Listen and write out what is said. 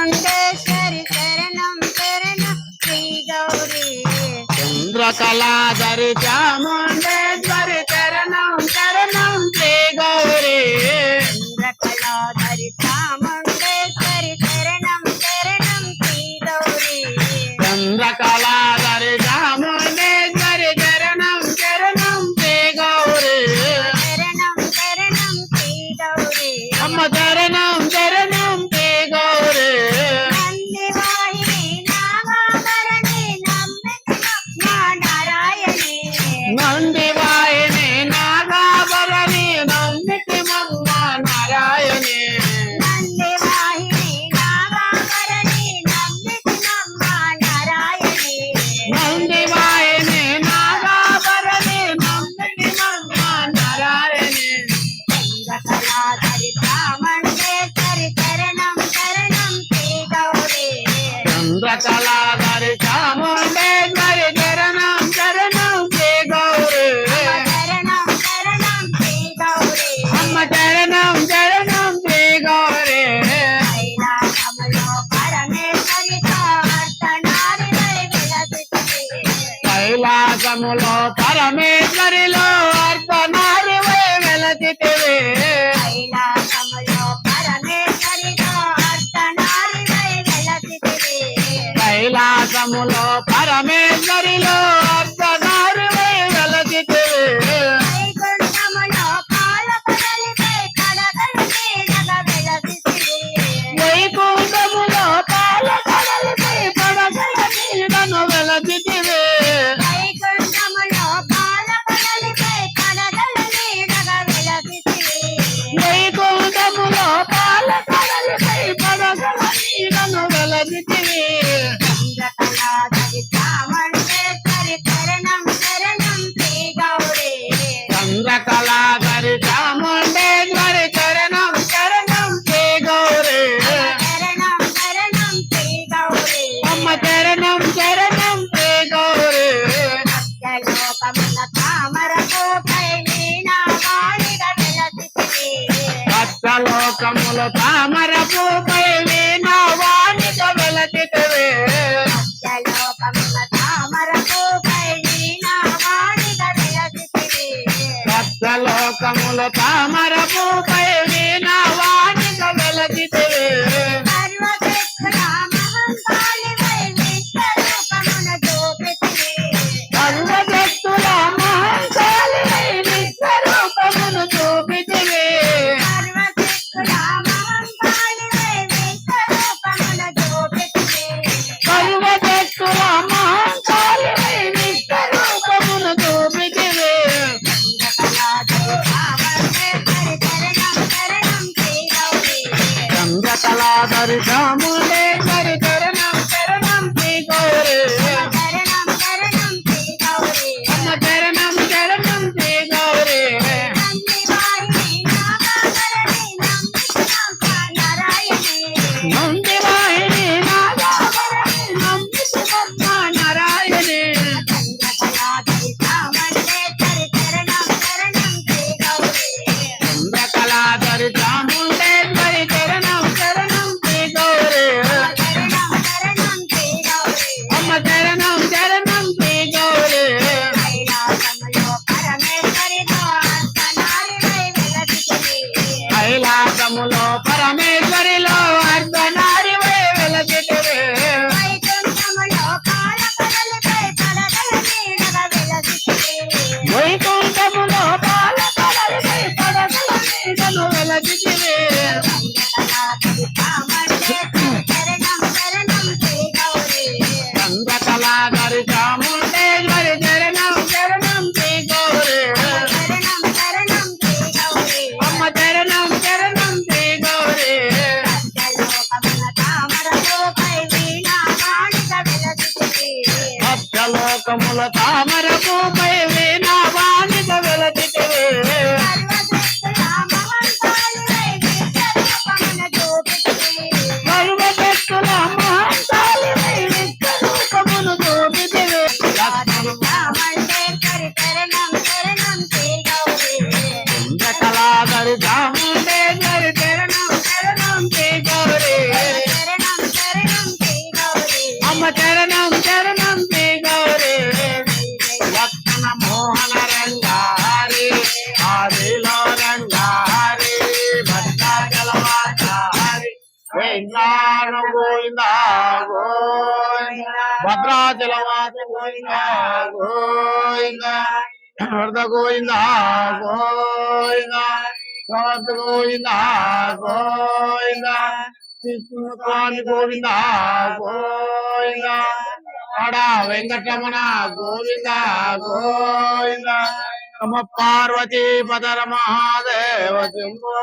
చాముండేశ్వరి శరణం శరణం శ్రీ గౌరీ చంద్రకళాధరి చాముండేశ్వరి శరణం శరణం శ్రీ గౌరీ చంద్రకళాధరి చాముండేశ్వరి శరణం శరణం శ్రీ గౌరీ చంద్రకళాధరి చాముండేశ్వరి శరణం శరణం శ్రీ గౌరీ శరణం శరణం శ్రీ గౌరీ అమ్మ శరణం శరణం శ్రీ గౌరీ నందివాహిని నాగాభరణి నమ్మితి మమ్మ నారాయణి నందివాహిని నాగాభరణి నమ్మితి మమ్మ నారాయణి నందివాహిని నాగాభరణి నమ్మితి మమ్మ నారాయణి చంద్రకళాధరి చాముండేశ్వరి శరణం శరణం శ్రీ గౌరీ చంద్రకళాధరి చాముండేశ్వరి శరణం శరణం శ్రీ గౌరీ శరణం శరణం శ్రీ గౌరీ అమ్మ శరణం శరణం శ్రీ గౌరీ కైలాసములో పరమేశ్వరితో అర్చనారివై విలసితివి కైలాసములో పరమేశ్వరిలో అర్ధనారివై వెలసితివి కైలాసములో పరమేశ్వరితో అర్చనారివై విలసితివి కైలాసములో పరమేశ్వరిలో అర్ధనారివై వెలసితివి వైకుంఠములో పాలకడలిపై కడగలు నీడగా విలసితివి వైకుంఠములో పాలకడలిపై పడగల నీడను వెలసితివి వైకుంఠములో పాలకడలిపై కడగలు నీడగా విలసితివి వైకుంఠములో పాలకడలిపై పడగల నీడను వెలసితివి చంద్రకళాధరి చాముండేశ్వరి శరణం శరణం శ్రీ గౌరీ చంద్రకళాధరి చాముండేశ్వరి శరణం శరణం శ్రీ గౌరీ శరణం శరణం శ్రీ గౌరీ అమ్మ శరణం శరణం శ్రీ గౌరీ సత్యలోకముల తామరపుపై వీణావాణిగా విలసితివి సత్యలోకముల తామరపుపై వీణావాణిక వెలసితివి సత్యలోకముల తామరపుపై వీణావాణిగా విలసితివి సత్యలోకముల తామరపుపై వీణావాణిక వెలసితివి సర్వశక్తుల మహంకాళివై విశ్వరూపమున చూపితివి సర్వశక్తుల మహంకాళివై విశ్వరూపమును చూపితివి సర్వశక్తుల మహంకాళివై విశ్వరూపమున చూపితివి సర్వశక్తుల మహంకాళివై విశ్వరూపమును చూపితివి చంద్రకళాధరి చాముండేశ్వరి శరణం శరణం శ్రీ గౌరీ చంద్రకళాధరి చాముండేశ్వరి శరణం శరణం శ్రీ గౌరీ నందివాహిని నాగాభరణి నమ్మితి మమ్మ నారాయణి చంద్రకళాధరి చంద్రకళాధరి చాముండేశ్వరి శరణం శరణం శ్రీ గౌరీ చంద్రకళాధరి చాముండేశ్వరి శరణం శరణం శ్రీ గౌరీ శరణం శరణం శ్రీ గౌరీ అమ్మ శరణం శరణం శ్రీ గౌరీ కైలాసములో పరమేశ్వరితో అర్ధనారివై విలసితివి కైలాసములో పరమేశ్వరిలో అర్ధనారివై వెలసితివి వైకుంఠములో పాలకడలిపై పడగల నీడగా విలసితివి వైకుంఠములో పాలకడలిపై పడగల నీడను వెలసితివి చంద్రకళాధరి చాముండేశ్వరి శరణం శరణం శ్రీ గౌరీ అమ్మ శరణం శరణం శ్రీ గౌరీ సత్యలోకముల తామరపుపై వీణావాణిక విలసితివి సర్వశక్తుల మహంకాళివై విశ్వరూపమును చూపితివి చంద్రకళాధరి చాముండేశ్వరి శరణం శరణం శ్రీ గౌరీ ఆదిలో రంగా హరి భద్రాచలవాస హరి వెంకటారమణ గోవింద గోవింద భద్రాచలవాస గోవింద గోవింద వరద గోవింద గోవింద గోవింద గోవింద గోవింద స్వామి గోవింద గోవింద ఆడ వెంకటరమణ గోవింద గోవింద నమ పార్వతీ పదర మహాదేవ శంభో